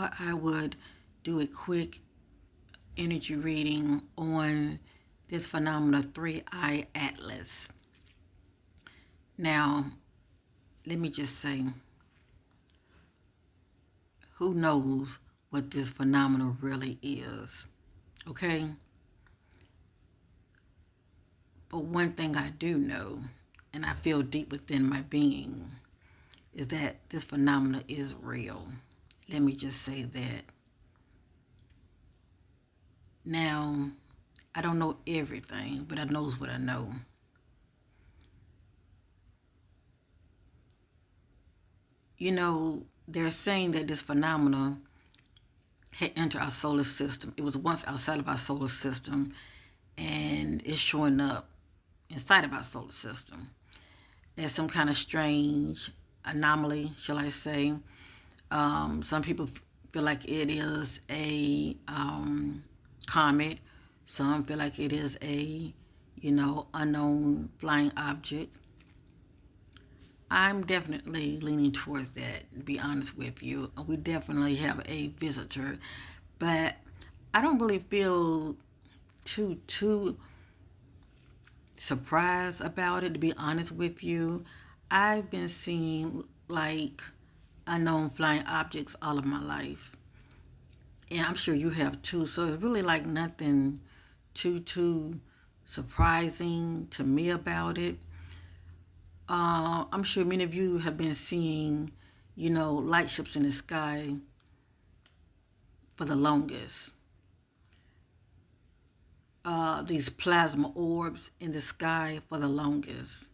thought I would do a quick energy reading on this phenomena 3-eye AtLAS. Now, let me just say, who knows what this phenomenon really is, okay? But one thing I do know, and I feel deep within my being, is that this phenomena is real. Let me just say that. Now, I don't know everything, but I knows what I know. You know, they're saying that this phenomena had entered our solar system. It was once outside of our solar system, and it's showing up inside of our solar system as some kind of strange anomaly, shall I say. Some people feel like it is a comet. Some feel like it is a, unknown flying object. I'm definitely leaning towards that, to be honest with you. We definitely have a visitor, but I don't really feel too surprised about it, to be honest with you. I've been seeing like unknown flying objects all of my life, and I'm sure you have too. So it's really like nothing too surprising to me about it. I'm sure many of you have been seeing, light ships in the sky for the longest. These plasma orbs in the sky for the longest.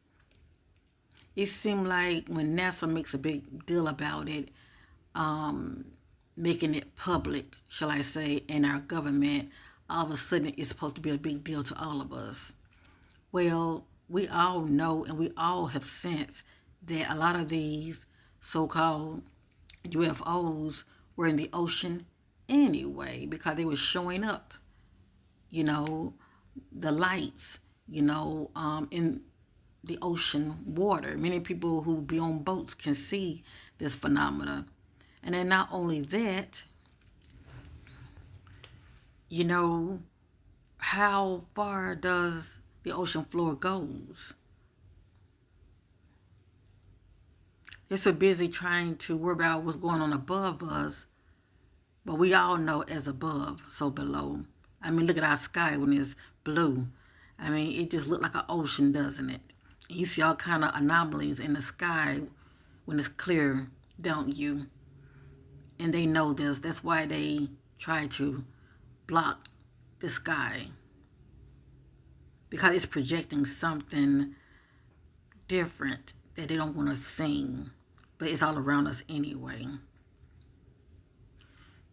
It seemed like when NASA makes a big deal about it, making it public, shall I say, in our government, all of a sudden it's supposed to be a big deal to all of us. Well, we all know and we all have sensed that a lot of these so-called UFOs were in the ocean anyway, because they were showing up, the lights, in the ocean water. Many people who be on boats can see this phenomena. And then not only that, how far does the ocean floor goes? They're so busy trying to worry about what's going on above us, but we all know as above, so below. I mean, look at our sky when it's blue. I mean, it just looks like an ocean, doesn't it? You see all kind of anomalies in the sky when it's clear, don't you? And they know this. That's why they try to block the sky, because it's projecting something different that they don't want to see, but it's all around us anyway.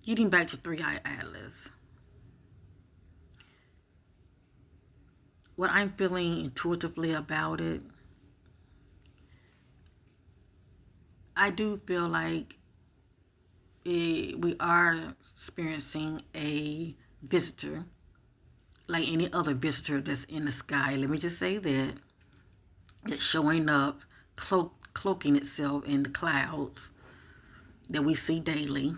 Getting back to 3-eye AtLAS, what I'm feeling intuitively about it, I do feel like we are experiencing a visitor, like any other visitor that's in the sky. Let me just say that. That's showing up, cloaking itself in the clouds that we see daily.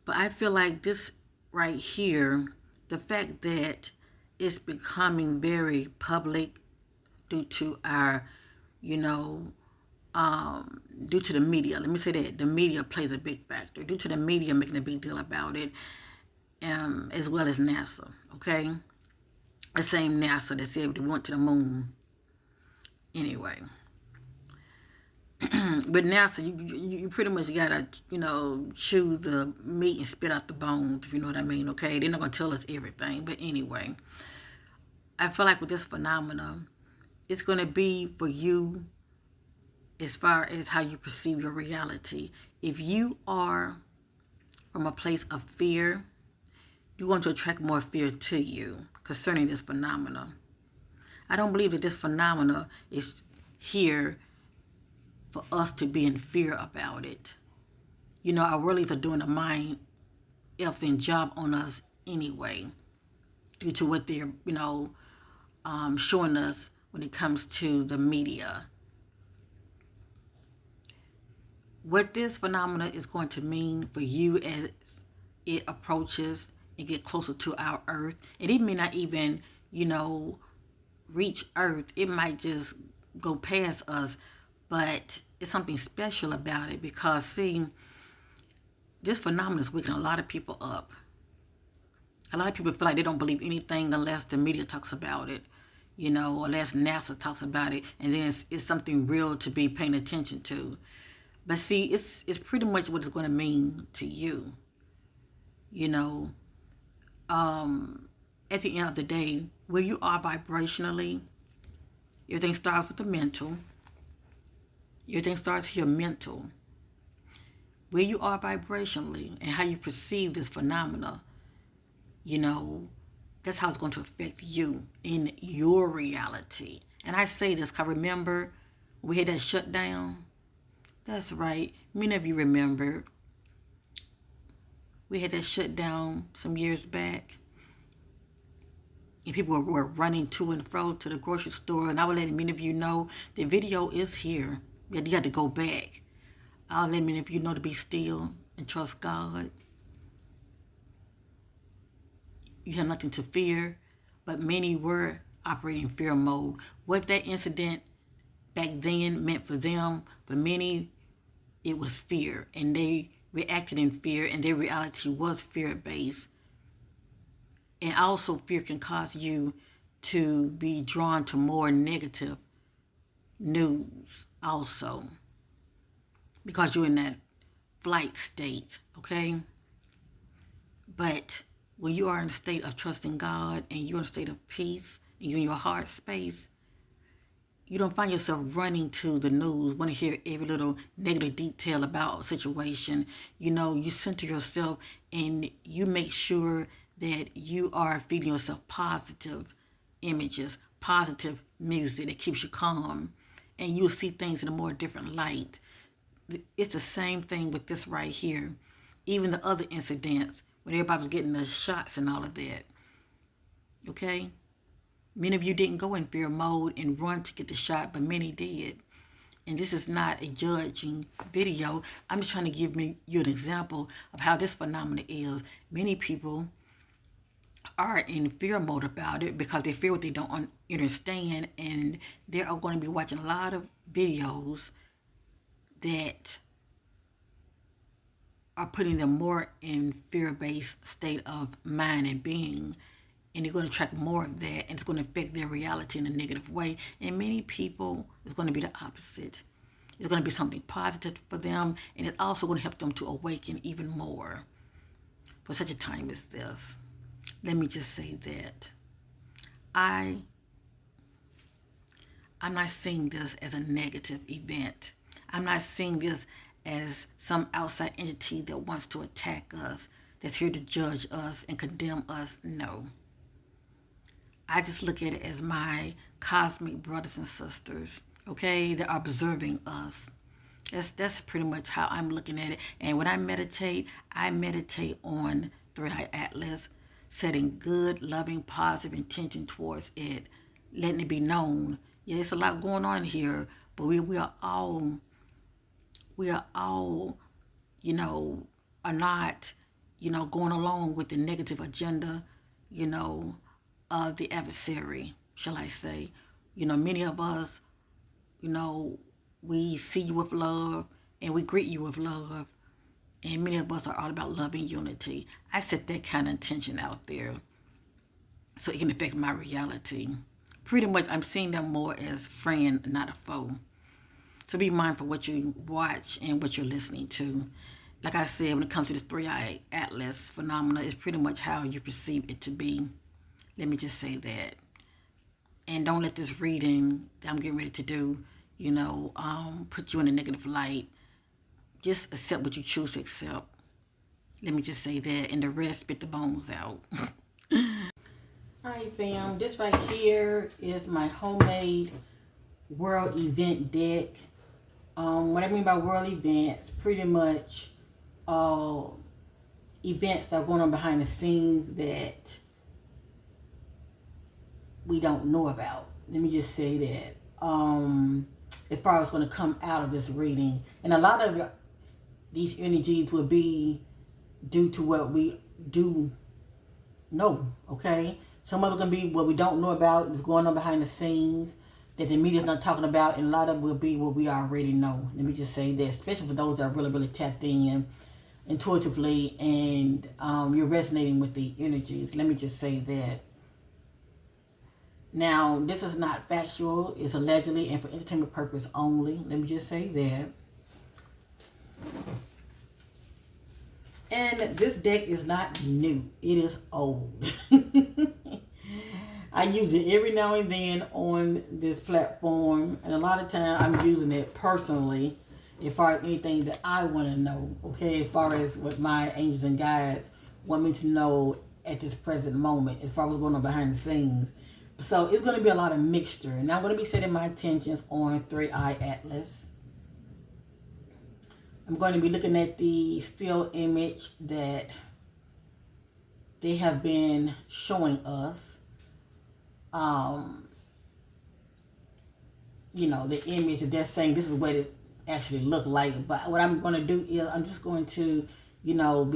But I feel like this right here, the fact that it's becoming very public due to our, due to the media. Let me say that the media plays a big factor. Due to the media making a big deal about it, as well as NASA, okay? The same NASA that said they went to the moon. Anyway. But NASA, you pretty much gotta, chew the meat and spit out the bones, if you know what I mean, okay? They're not gonna tell us everything. But anyway, I feel like with this phenomenon, it's gonna be for you as far as how you perceive your reality. If you are from a place of fear, you're going to attract more fear to you concerning this phenomena. I don't believe that this phenomena is here for us to be in fear about it. Our worldies are doing a mind effing job on us anyway, due to what they're, showing us when it comes to the media. what this phenomena is going to mean for you as it approaches and get closer to our earth. And it may not even, reach earth. It might just go past us, but it's something special about it because, see, this phenomenon is waking a lot of people up. A lot of people feel like they don't believe anything unless the media talks about it, unless NASA talks about it, and then it's something real to be paying attention to. But see, it's pretty much what it's going to mean to you. At the end of the day, where you are vibrationally, everything starts with the mental. Everything starts here mental. Where you are vibrationally and how you perceive this phenomena, that's how it's going to affect you in your reality. And I say this because remember, we had that shutdown. That's right. Many of you remember. We had that shutdown some years back. And people were running to and fro to the grocery store. And I was letting many of you know the video is here. You got to go back. I'll let many of you know to be still and trust God. You have nothing to fear. But many were operating fear mode. What that incident back then meant for them, for many, it was fear. And they reacted in fear, and their reality was fear-based. And also fear can cause you to be drawn to more negative news also, because you're in that flight state, okay? But when you are in a state of trusting God and you're in a state of peace and you're in your heart space, you don't find yourself running to the news, want to hear every little negative detail about a situation. You center yourself and you make sure that you are feeding yourself positive images, positive music that keeps you calm, and you'll see things in a more different light. It's the same thing with this right here. Even the other incidents when everybody was getting the shots and all of that. Okay? Many of you didn't go in fear mode and run to get the shot, but many did. And this is not a judging video. I'm just trying to give you an example of how this phenomenon is. Many people are in fear mode about it because they fear what they don't understand, and they are going to be watching a lot of videos that are putting them more in fear-based state of mind and being. And they're going to attract more of that, and it's going to affect their reality in a negative way. And many people, it's going to be the opposite. It's going to be something positive for them, and it's also going to help them to awaken even more for such a time as this. Let me just say that I'm not seeing this as a negative event. I'm not seeing this as some outside entity that wants to attack us, that's here to judge us and condemn us. No. I just look at it as my cosmic brothers and sisters, okay, that are observing us. That's pretty much how I'm looking at it. And when I meditate on 3i AtLAS, setting good, loving, positive intention towards it, letting it be known. Yeah, it's a lot going on here, but we are all, are not, going along with the negative agenda, of the adversary, shall I say. Many of us, we see you with love and we greet you with love. And many of us are all about love and unity. I set that kind of intention out there so it can affect my reality. Pretty much, I'm seeing them more as friend, not a foe. So be mindful what you watch and what you're listening to. Like I said, when it comes to this 3i AtLAS phenomena, it's pretty much how you perceive it to be. Let me just say that. And don't let this reading that I'm getting ready to do, put you in a negative light. Just accept what you choose to accept. Let me just say that. And the rest, spit the bones out. Alright, fam. This right here is my homemade world event deck. What I mean by world events, pretty much events that are going on behind the scenes that we don't know about. Let me just say that. As far as going to come out of this reading. And a lot of these energies will be due to what we do know, okay? Some of it going to be what we don't know about, is going on behind the scenes, that the media's not talking about, and a lot of it will be what we already know. Let me just say that, especially for those that are really, really tapped in intuitively, and you're resonating with the energies. Let me just say that. Now, this is not factual. It's allegedly and for entertainment purpose only. Let me just say that. And this deck is not new. It is old. I use it every now and then on this platform. And a lot of time I'm using it personally as far as anything that I want to know. Okay, as far as what my angels and guides want me to know at this present moment, as far as what's going on behind the scenes. So it's going to be a lot of mixture. And I'm going to be setting my attentions on 3i AtLAS. I'm going to be looking at the still image that they have been showing us. You know, the image that they're saying this is what it actually looked like. But what I'm going to do is I'm just going to, you know,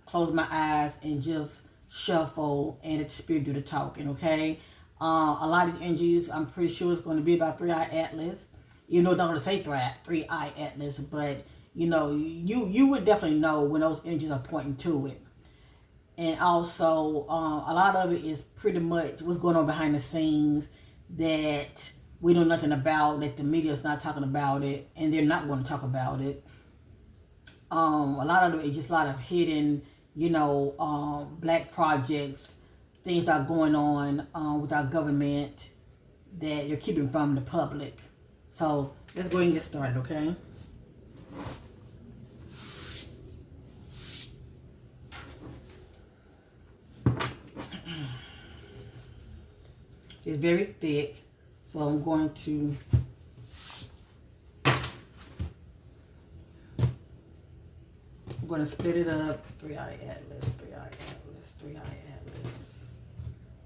close my eyes and just shuffle and let the spirit do the talking, okay? A lot of these energies, I'm pretty sure it's going to be about 3i AtLAS. You know, it's not going to say 3i AtLAS, but you know, you would definitely know when those energies are pointing to it. And also, a lot of it is pretty much what's going on behind the scenes that we know nothing about, that the media is not talking about it, and they're not going to talk about it. A lot of it is just a lot of hidden, you know, black projects, things that are going on with our government that you're keeping from the public. So let's go ahead and get started, okay? It's very thick, so I'm going to split it up. 3i AtLAS, 3i AtLAS, 3i AtLAS,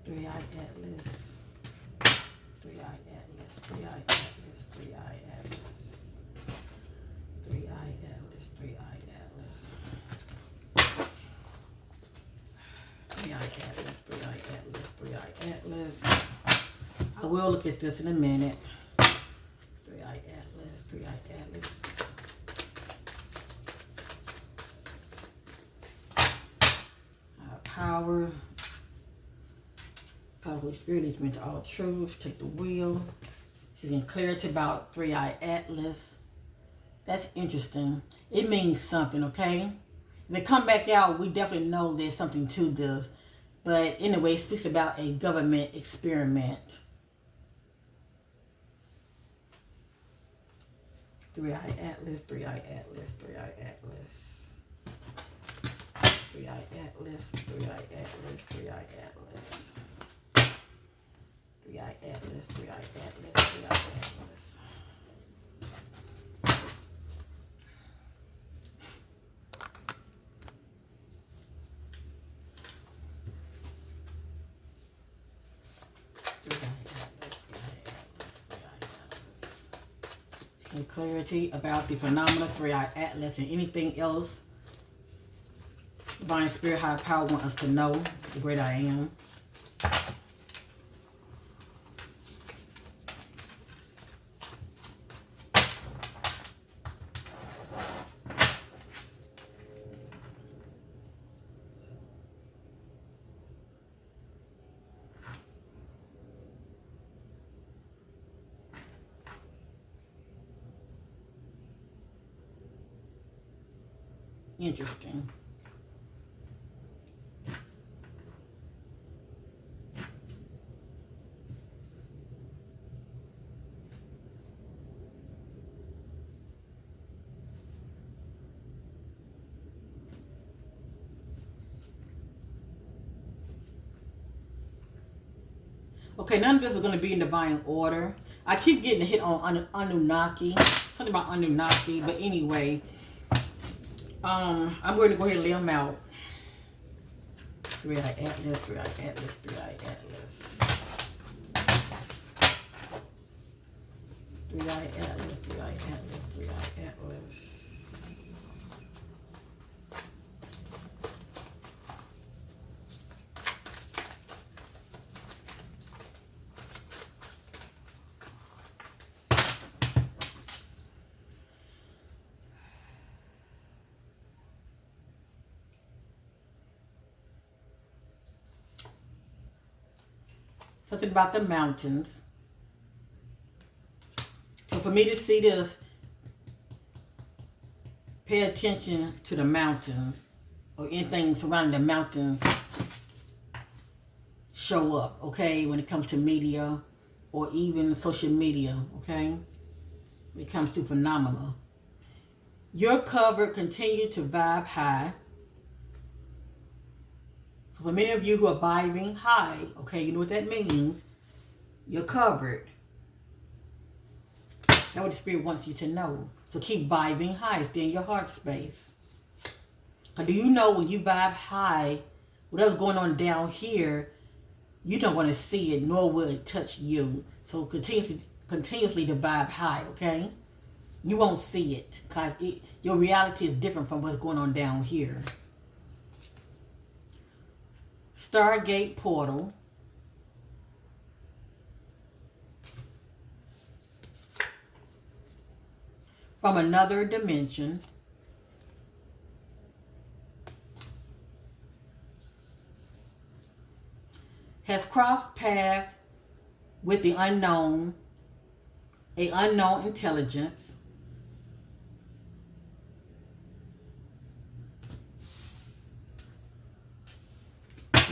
3i AtLAS, 3i AtLAS, 3i AtLAS, 3i AtLAS, 3i AtLAS, 3i AtLAS, 3i AtLAS, 3i AtLAS, 3i AtLAS. I will look at this in a minute. 3i AtLAS, 3i AtLAS. Power. Holy Spirit leads me into all truth. Take the wheel. She's getting clarity about 3i AtLAS. That's interesting. It means something, okay? If they come back out, we definitely know there's something to this. But anyway, it speaks about a government experiment. 3i AtLAS, 3i AtLAS, 3i AtLAS. 3i AtLAS, 3i AtLAS, 3i AtLAS. 3i AtLAS, 3i AtLAS, 3i AtLAS. And clarity about the phenomena 3i AtLAS and anything else Divine Spirit, Higher Power want us to know, the great I am. Interesting. Okay, none of this is going to be in divine order. I keep getting a hit on Anunnaki. Something about Anunnaki. But anyway, I'm going to go ahead and lay them out. 3i AtLAS, 3i AtLAS, 3i AtLAS. 3i AtLAS, 3i AtLAS, 3i AtLAS. Something about the mountains. So for me to see this, pay attention to the mountains or anything surrounding the mountains show up, okay, when it comes to media or even social media, okay, when it comes to phenomena. Your cover continue to vibe high. So for many of you who are vibing high, okay, you know what that means. You're covered. That's what the Spirit wants you to know. So keep vibing high. Stay in your heart space. Because do you know when you vibe high, whatever's going on down here, you don't want to see it, nor will it touch you. So continuously to vibe high, okay? You won't see it because your reality is different from what's going on down here. Stargate portal. From another dimension. Has crossed paths with the unknown, an unknown intelligence.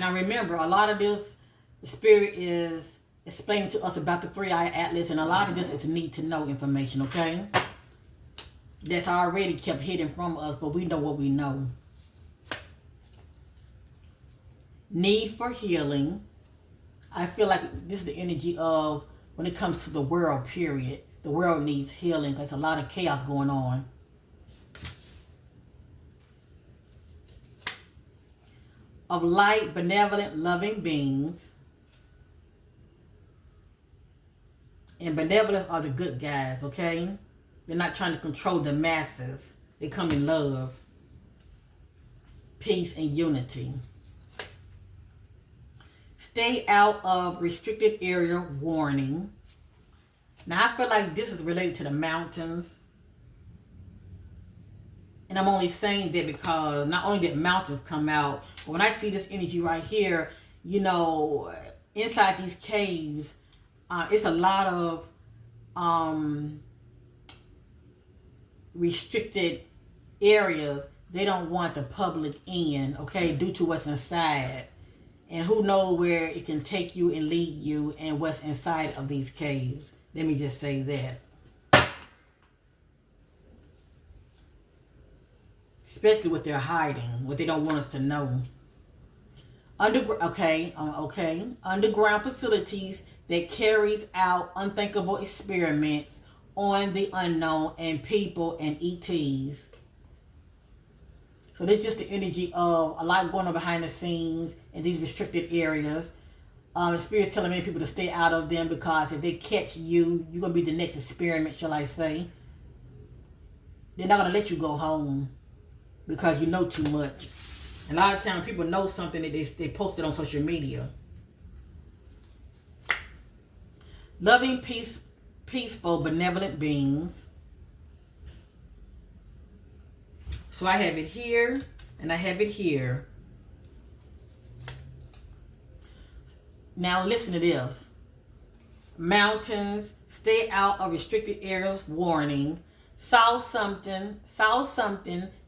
Now remember, a lot of this, the Spirit is explaining to us about the three-eyed atlas, and a lot of this is need-to-know information, okay? That's already kept hidden from us, but we know what we know. Need for healing. I feel like this is the energy of when it comes to the world, period. The world needs healing because there's a lot of chaos going on. Of light, benevolent, loving beings. And benevolence are the good guys, okay? They're not trying to control the masses. They come in love, peace, and unity. Stay out of restricted area warning. Now, I feel like this is related to the mountains. And I'm only saying that because not only did mountains come out, but when I see this energy right here, you know, inside these caves, it's a lot of restricted areas they don't want the public in, okay, due to what's inside. And who knows where it can take you and lead you and what's inside of these caves. Let me just say that. Especially what they're hiding, what they don't want us to know. Underground facilities that carries out unthinkable experiments on the unknown and people and ETs. So that's just the energy of a lot going on behind the scenes in these restricted areas. The Spirit's telling many people to stay out of them because if they catch you, you're going to be the next experiment, shall I say. They're not going to let you go home because you know too much. A lot of times people know something that they post it on social media. Loving, peaceful, benevolent beings. So I have it here and I have it here. Now listen to this. Mountains, stay out of restricted areas, warning. Saw something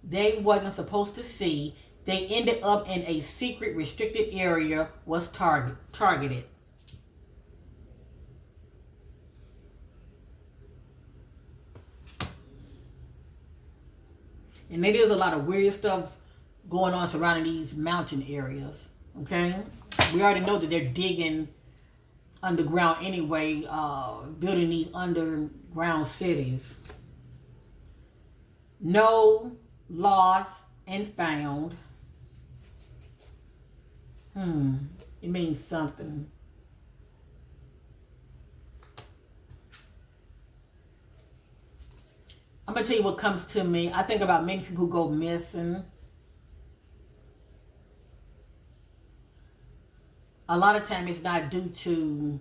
they wasn't supposed to see. They ended up in a secret restricted area, was targeted. And maybe there's a lot of weird stuff going on surrounding these mountain areas, okay? We already know that they're digging underground anyway, building these underground cities. No, lost, and found. It means something. I'm going to tell you what comes to me. I think about many people who go missing. A lot of time it's not due to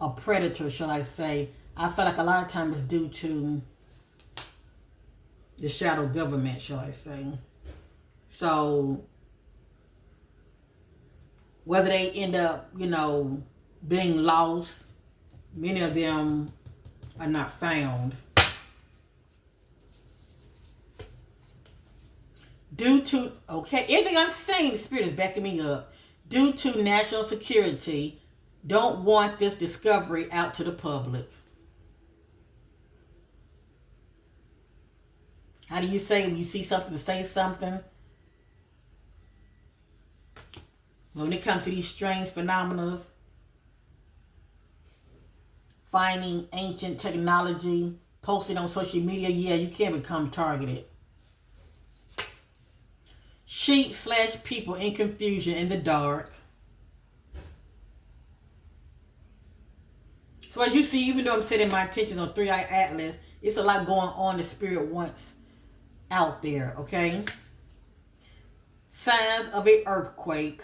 a predator, shall I say. I feel like a lot of times it's due to the shadow government, shall I say. So whether they end up, being lost. Many of them are not found. Due to, okay, everything I'm saying, the Spirit is backing me up. Due to national security, don't want this discovery out to the public. How do you say when you see something to say something? When it comes to these strange phenomena, finding ancient technology, posting on social media, yeah, you can become targeted. Sheep/people in confusion in the dark. So as you see, even though I'm setting my attention on 3-Eye Atlas, it's a lot going on the Spirit wants out there, okay? Signs of an earthquake.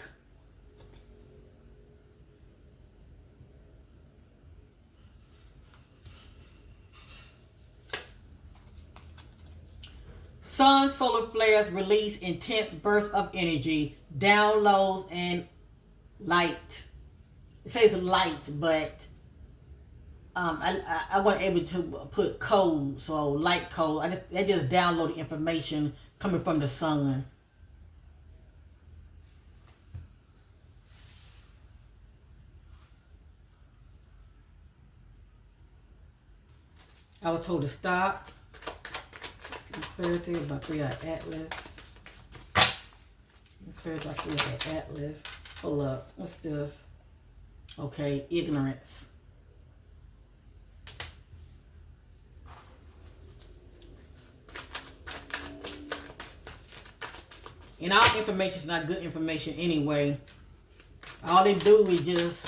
Sun solar flares release intense bursts of energy, downloads, and light. It says light, but I wasn't able to put code, so light code. I just downloaded information coming from the sun. I was told to stop. Clarity about 3-Eye Atlas. Clarity about 3-Eye Atlas. Hold up. What's this? Okay, ignorance. And all information is not good information anyway. All they do is just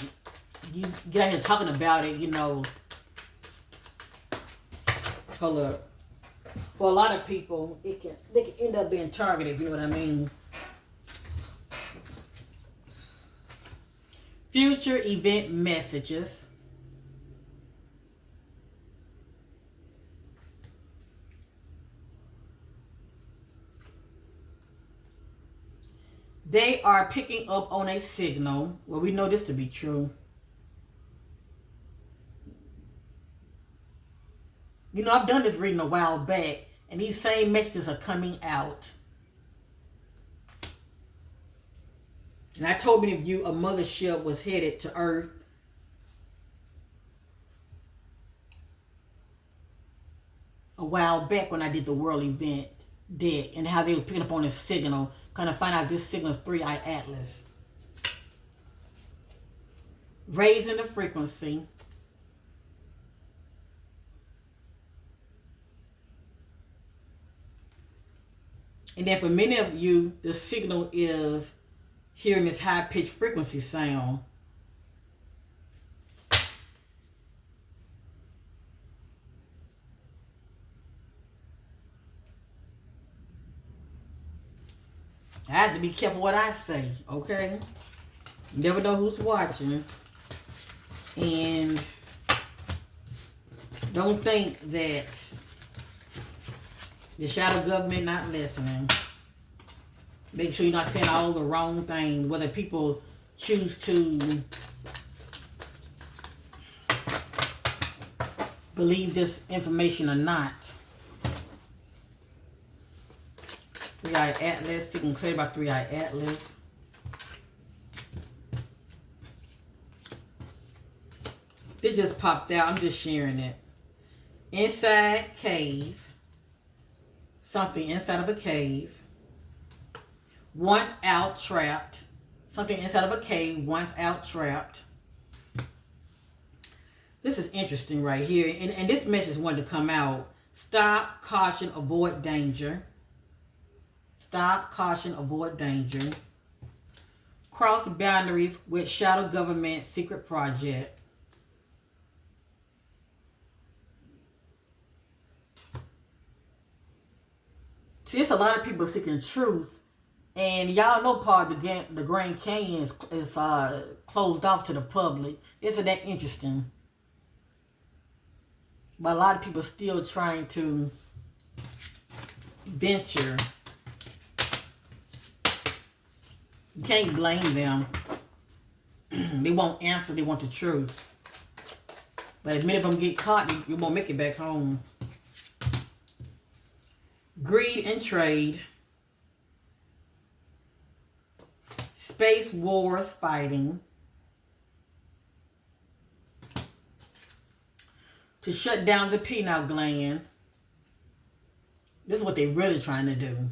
you get out here talking about it, you know. Hold up. For a lot of people, they can end up being targeted, if you know what I mean. Future event messages. They are picking up on a signal. Well, we know this to be true. You know, I've done this reading a while back, and these same messages are coming out. And I told many of you a mothership was headed to Earth. A while back when I did the world event deck, and how they were picking up on this signal, kind of find out this signal is 3-Eye Atlas. Raising the frequency. And then for many of you, the signal is hearing this high-pitched frequency sound. I have to be careful what I say, okay? You never know who's watching. And don't think that the shadow government not listening. Make sure you're not saying all the wrong things, whether people choose to believe this information or not. 3-Eye Atlas. You can clear about 3-Eye Atlas. This just popped out. I'm just sharing it. Inside cave. Something inside of a cave. Once out, trapped. Something inside of a cave, once out, trapped. This is interesting right here. And this message wanted to come out. Stop, caution, avoid danger. Stop, caution, avoid danger. Cross boundaries with shadow government secret project. See, it's a lot of people seeking truth. And y'all know part of the Grand Canyon is closed off to the public. Isn't that interesting? But a lot of people still trying to venture. You can't blame them. They won't answer. They want the truth. But if many of them get caught, they won't make it back home. Greed and trade. Space wars fighting. To shut down the pineal gland. This is what they're really trying to do.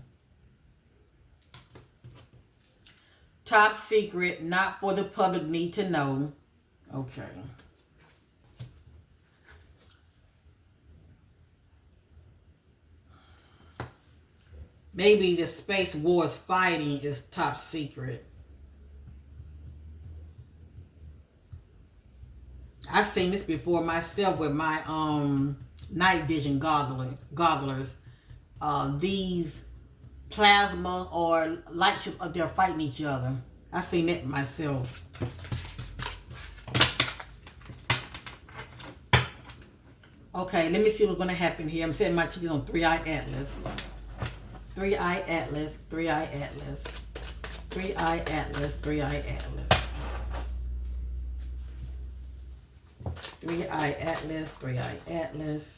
Top secret, not for the public need to know. Okay. Maybe the space wars fighting is top secret. I've seen this before myself with my night vision gogglers. These plasma or light ships up there fighting each other. I've seen it myself. Okay, let me see what's going to happen here. I'm setting my teachers on 3i AtLAS. 3i AtLAS, 3i AtLAS, 3i AtLAS, 3i AtLAS. 3i AtLAS, 3i AtLAS.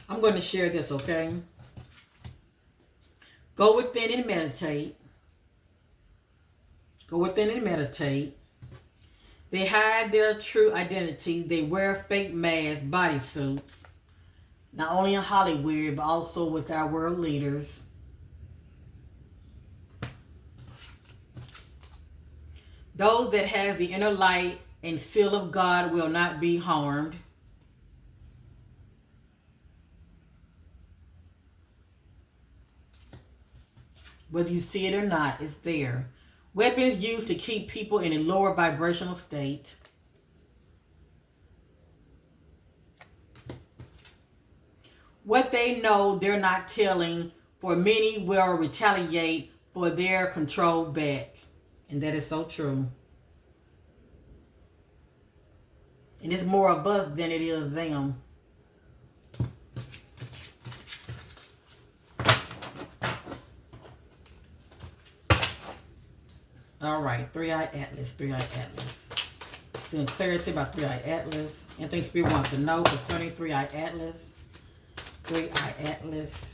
I'm going to share this, okay? Go within and meditate. Go within and meditate. They hide their true identity. They wear fake masks, bodysuits. Not only in Hollywood, but also with our world leaders. Those that have the inner light and seal of God will not be harmed. Whether you see it or not, it's there. Weapons used to keep people in a lower vibrational state. What they know, they're not telling, for many will retaliate for their control back. And that is so true. And it's more of us than it is them. All right, 3i AtLAS, 3i AtLAS. Seeing clarity about 3i AtLAS. Anything Spirit wants to know concerning 3i AtLAS. 3i AtLAS.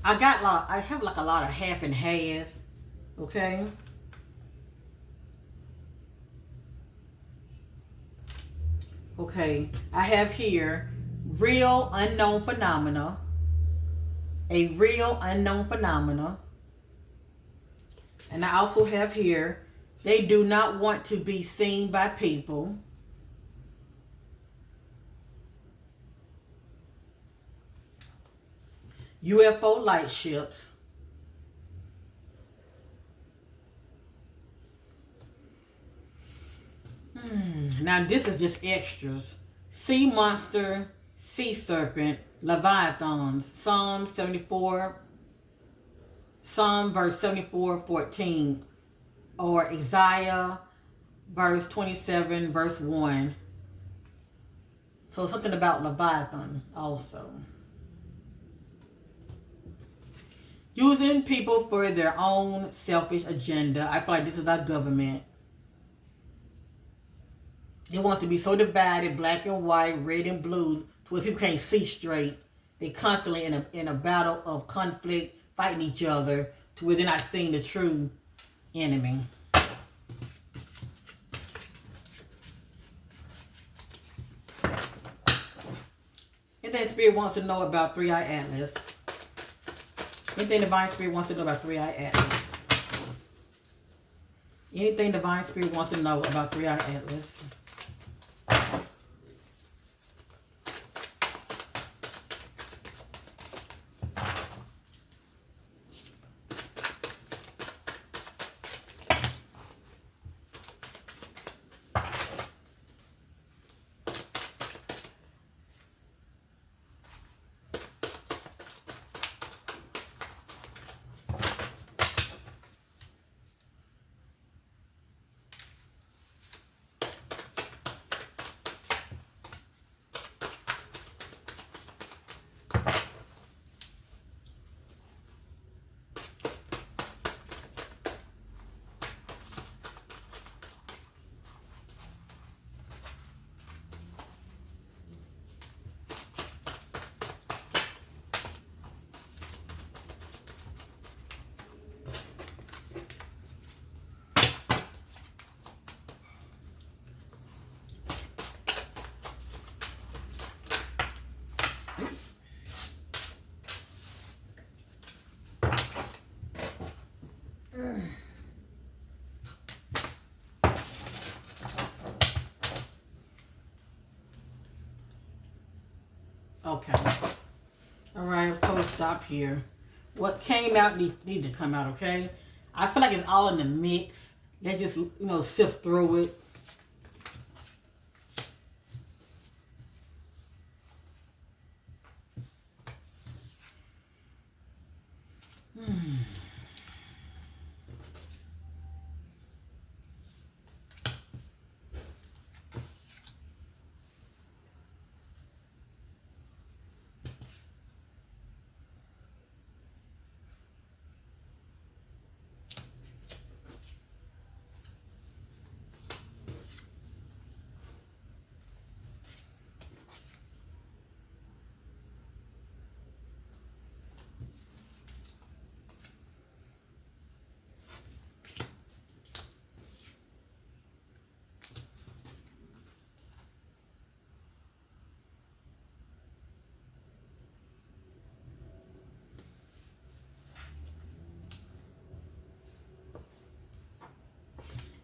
I have like a lot of half and half. Okay. Okay, I have here real unknown phenomena. A real unknown phenomena. And I also have here, they do not want to be seen by people. UFO light ships. Now this is just extras. Sea monster, sea serpent, leviathans. Psalm verse 74:14, or Isaiah verse 27 verse 1. So something about leviathan also. Using people for their own selfish agenda. I feel like this is our government. It wants to be so divided, black and white, red and blue, to where people can't see straight. They're constantly in a battle of conflict, fighting each other, to where they're not seeing the true enemy. Anything Spirit wants to know about 3i AtLAS? Anything Divine Spirit wants to know about 3i AtLAS? Anything Divine Spirit wants to know about 3i AtLAS? Okay. All right, I'm supposed to stop here. What came out needs to come out, okay? I feel like it's all in the mix. Let's just, sift through it.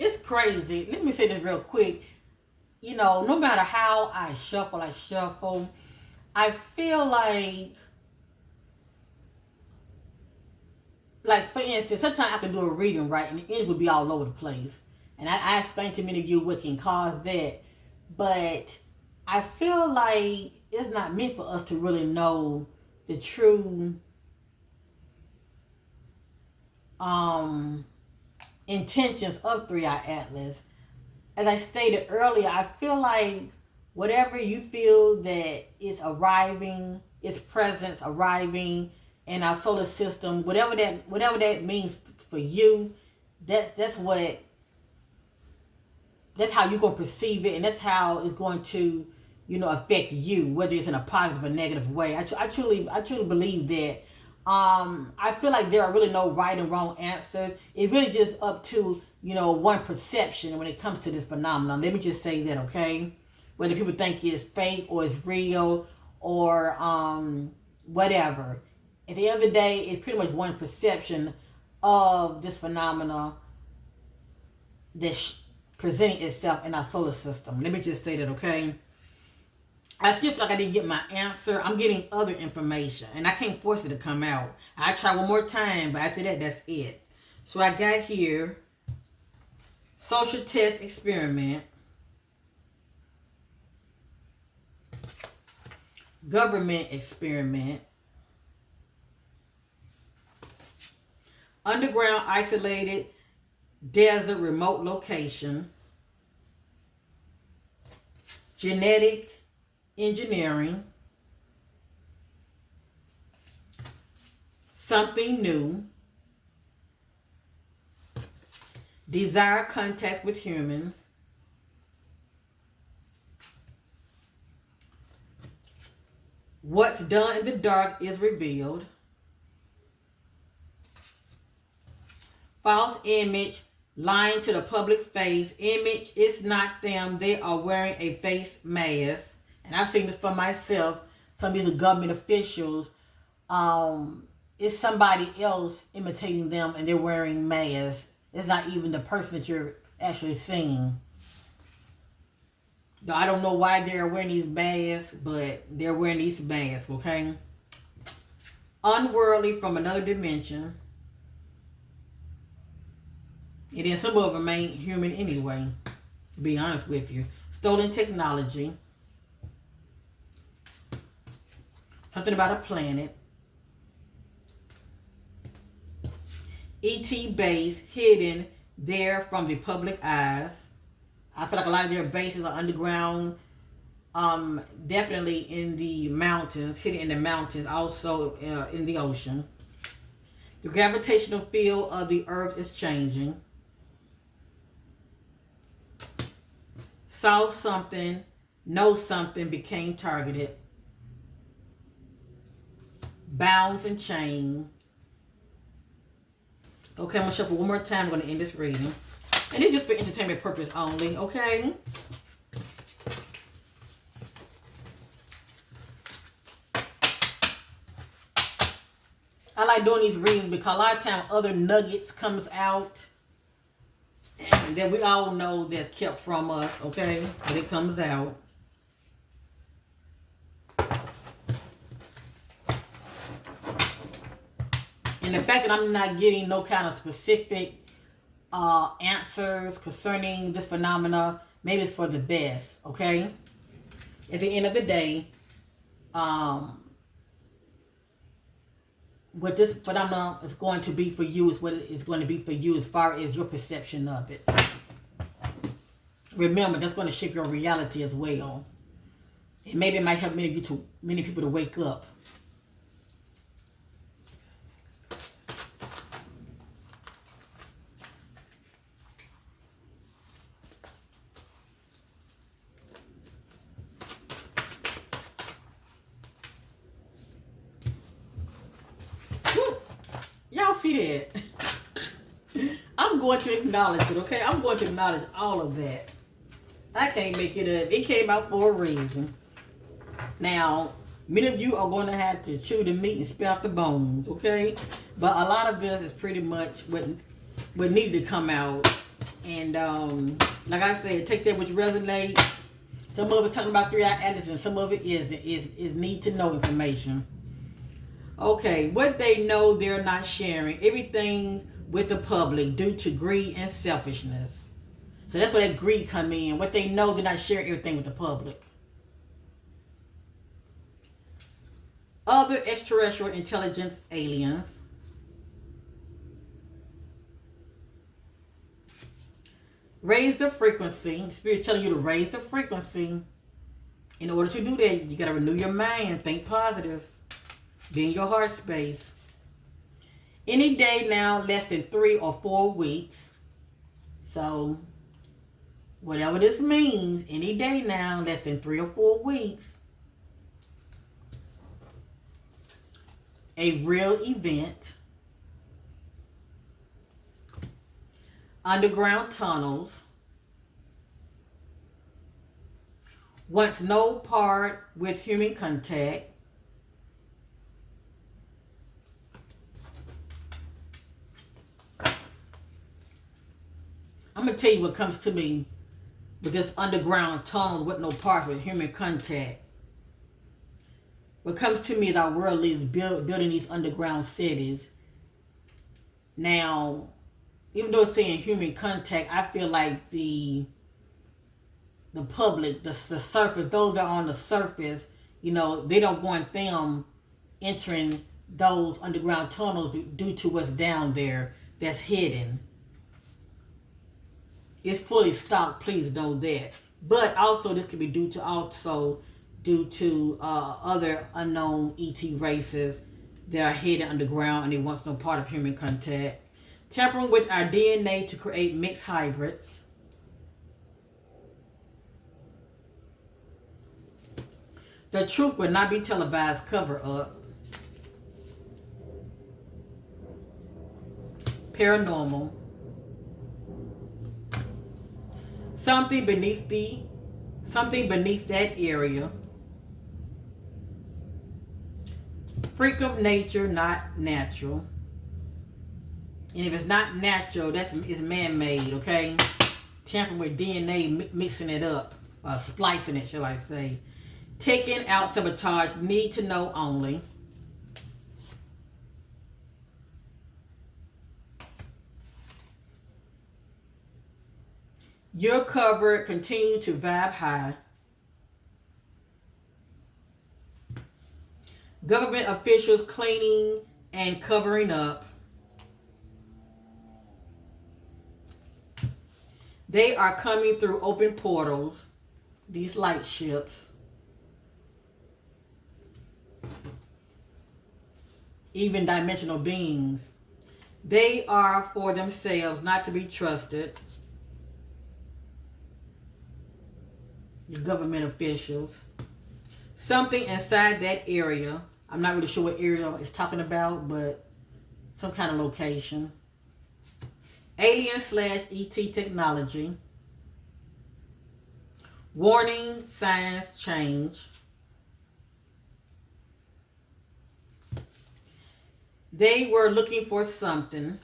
It's crazy. Let me say this real quick. No matter how I shuffle, I feel like for instance, sometimes I can do a reading, right, and the ends would be all over the place. And I explained to many of you what can cause that. But I feel like it's not meant for us to really know the true intentions of 3-Eye Atlas. As I stated earlier, I feel like whatever you feel that is arriving, its presence arriving in our solar system, whatever that means for you, that's how you're going to perceive it, and that's how it's going to affect you, whether it's in a positive or negative way. I truly believe that. I feel like there are really no right and wrong answers. It really just up to one perception when it comes to this phenomenon. Let me just say that, okay? Whether people think it's fake or it's real or whatever. At the end of the day, it's pretty much one perception of this phenomenon that's presenting itself in our solar system. Let me just say that, okay? I still feel like I didn't get my answer. I'm getting other information, and I can't force it to come out. I try one more time, but after that, that's it. So I got here, social test experiment, government experiment, underground isolated desert remote location, genetic engineering, something new, desire contact with humans, what's done in the dark is revealed, false image, lying to the public face, image is not them, they are wearing a face mask. And I've seen this for myself. Some of these are government officials. It's somebody else imitating them and they're wearing masks. It's not even the person that you're actually seeing. Now, I don't know why they're wearing these masks, but they're wearing these masks, okay? Unworldly from another dimension. And then some of them ain't human anyway, to be honest with you. Stolen technology. Something about a planet. ET base hidden there from the public eyes. I feel like a lot of their bases are underground. Definitely in the mountains, hidden in the mountains, also in the ocean. The gravitational field of the earth is changing. Saw something, know something, became targeted. Bounds and chain. Okay, I'm going to shuffle one more time. I'm going to end this reading. And it's just for entertainment purpose only, okay? I like doing these readings because a lot of times other nuggets comes out and that we all know that's kept from us, okay? But it comes out. And the fact that I'm not getting no kind of specific answers concerning this phenomena, maybe it's for the best, okay? At the end of the day, what this phenomenon is going to be for you is what it is going to be for you as far as your perception of it. Remember, that's going to shape your reality as well. And maybe it might help many people to wake up. Y'all see that? I'm going to acknowledge it, okay? I'm going to acknowledge all of that. I can't make it up. It came out for a reason. Now, many of you are going to have to chew the meat and spit out the bones, okay? But a lot of this is pretty much what needed to come out. And like I said, take that which resonate. Some of it's talking about three-eyed atlas, and some of it is need to know information. Okay, what they know they're not sharing everything with the public due to greed and selfishness. So that's where that greed come in. What they know they're not sharing everything with the public. Other extraterrestrial intelligence aliens. Raise the frequency. Spirit telling you to raise the frequency. In order to do that, you got to renew your mind. Think positive. Be in your heart space. Any day now, less than 3 or 4 weeks. So, whatever this means, any day now, less than 3 or 4 weeks. A real event. Underground tunnels. Once no part with human contact. I'm going to tell you what comes to me with this underground tunnel with no parts with human contact. What comes to me is our world leaders building these underground cities. Now, even though it's saying human contact, I feel like the public, the surface, those that are on the surface, you know, they don't want them entering those underground tunnels due to what's down there that's hidden. It's fully stocked, please know that. But also this could be due to other unknown ET races that are hidden underground and they want no part of human contact. Tampering with our DNA to create mixed hybrids. The truth will not be televised cover up. Paranormal. Something beneath that area. Freak of nature, not natural. And if it's not natural, it's man-made, okay? Tampering with DNA, mixing it up, splicing it, shall I say. Taking out sabotage, need to know only. You're covered, continue to vibe high. Government officials cleaning and covering up. They are coming through open portals, these light ships. Even dimensional beings. They are for themselves, not to be trusted. The government officials. Something inside that area. I'm not really sure what area it's talking about, but some kind of location. Alien/ET technology. Warning signs change. They were looking for something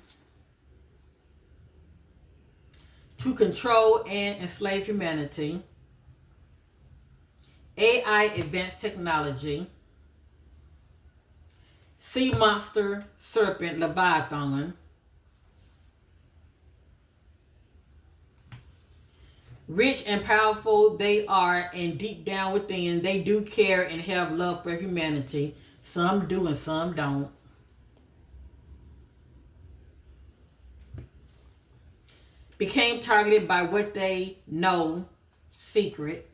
to control and enslave humanity. AI advanced technology. sea monster, serpent, Leviathan. Rich and powerful they are, and deep down within, they do care and have love for humanity. Some do and some don't. Became targeted by what they know, secret.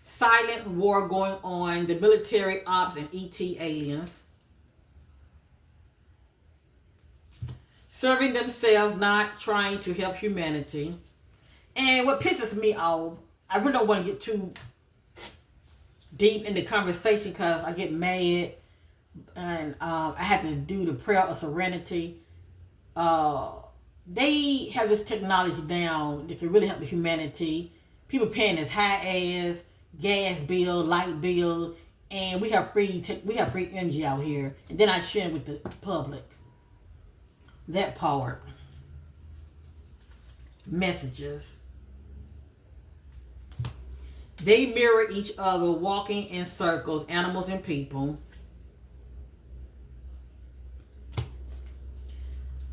Silent war going on, the military ops and ET aliens. Serving themselves, not trying to help humanity. And what pisses me off, I really don't want to get too deep in the conversation because I get mad, and I had to do the prayer of serenity. They have this technology down that can really help the humanity. People paying as high as gas bill, light bill, and we have free energy out here, and then I share it with the public. That part. Messages. They mirror each other, walking in circles, animals and people.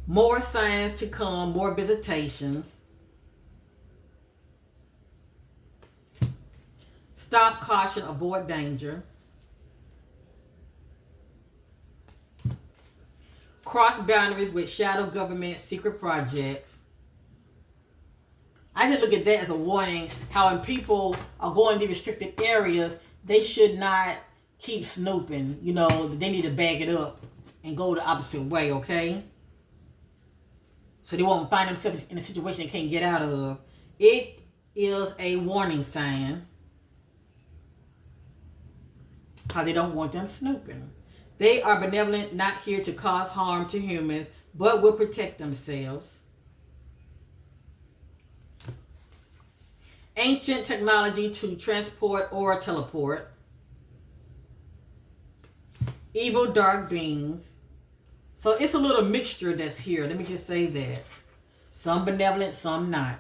More signs to come, more visitations. Stop, caution, avoid danger. Cross boundaries with shadow government, secret projects. I just look at that as a warning, how when people are going to restricted areas, they should not keep snooping. You know, they need to bag it up and go the opposite way, okay? So they won't find themselves in a situation they can't get out of. It is a warning sign. How they don't want them snooping. They are benevolent, not here to cause harm to humans, but will protect themselves. Ancient technology to transport or teleport. Evil dark beings. So it's a little mixture that's here. Let me just say that. Some benevolent, some not.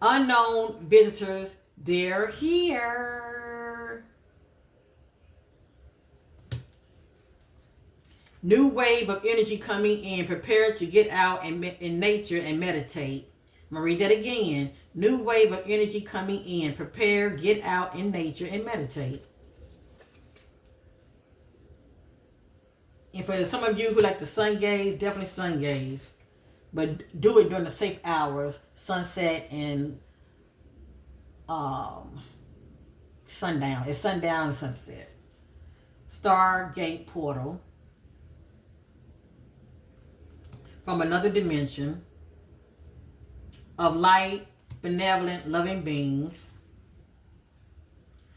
Unknown visitors, they're here. New wave of energy coming in. Prepare to get out in nature and meditate. I'm going to read that again. New wave of energy coming in. Prepare, get out in nature and meditate. And for some of you who like the sun gaze, definitely sun gaze. But do it during the safe hours, sunset and sundown. It's sundown and sunset. Stargate portal. From another dimension of light, benevolent, loving beings.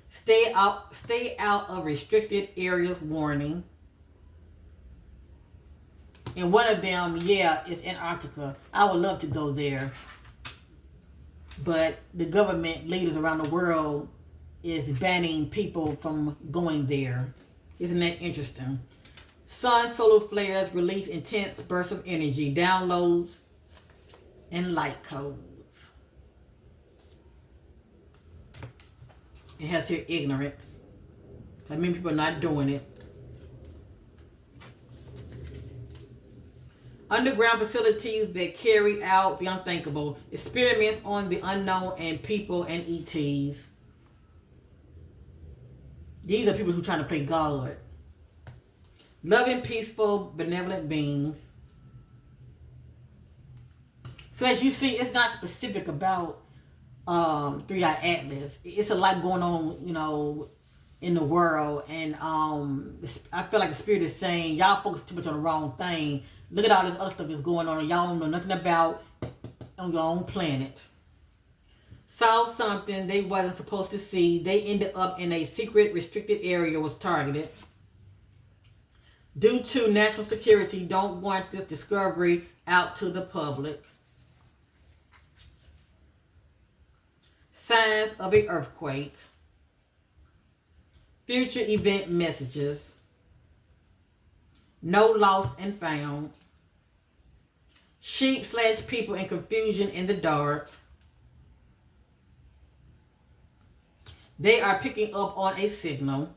Stay out of restricted areas, warning. And one of them, is Antarctica. I would love to go there. But the government leaders around the world is banning people from going there. Isn't that interesting? Sun solar flares release intense bursts of energy, downloads, and light codes. It has here ignorance. I mean, people are not doing it. Underground facilities that carry out the unthinkable. Experiments on the unknown and people and ETs. These are people who are trying to play God. Loving, peaceful, benevolent beings. So as you see, it's not specific about 3-Eye AtLAS. It's a lot going on, in the world. And I feel like the Spirit is saying, y'all focus too much on the wrong thing. Look at all this other stuff that's going on and y'all don't know nothing about on your own planet. Saw something they wasn't supposed to see. They ended up in a secret restricted area, was targeted. Due to national security, don't want this discovery out to the public. Signs of an earthquake. Future event messages. No lost and found. Sheep/people in confusion in the dark. They are picking up on a signal.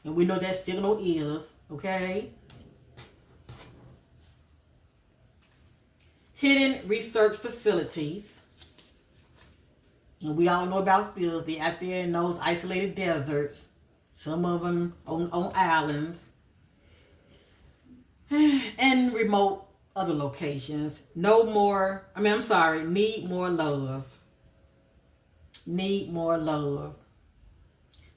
And we know that signal is, okay? Hidden research facilities. And we all know about this. They're out there in those isolated deserts. Some of them on islands. And remote other locations. Need more love. Need more love.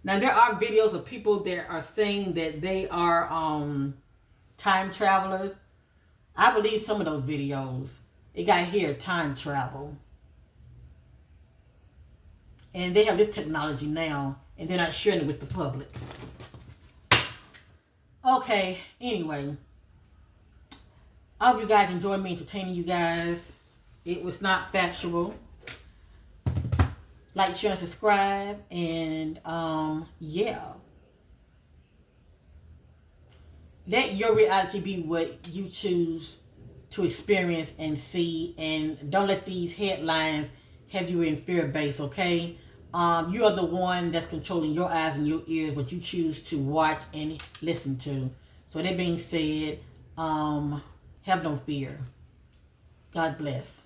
Now, there are videos of people that are saying that they are time travelers. I believe some of those videos. They got here time travel. And they have this technology now, and they're not sharing it with the public. Okay, anyway. I hope you guys enjoyed me entertaining you guys. It was not factual. Like, share, and subscribe. And, yeah. Let your reality be what you choose to experience and see. And don't let these headlines have you in fear base, okay? You are the one that's controlling your eyes and your ears, what you choose to watch and listen to. So that being said, have no fear. God bless.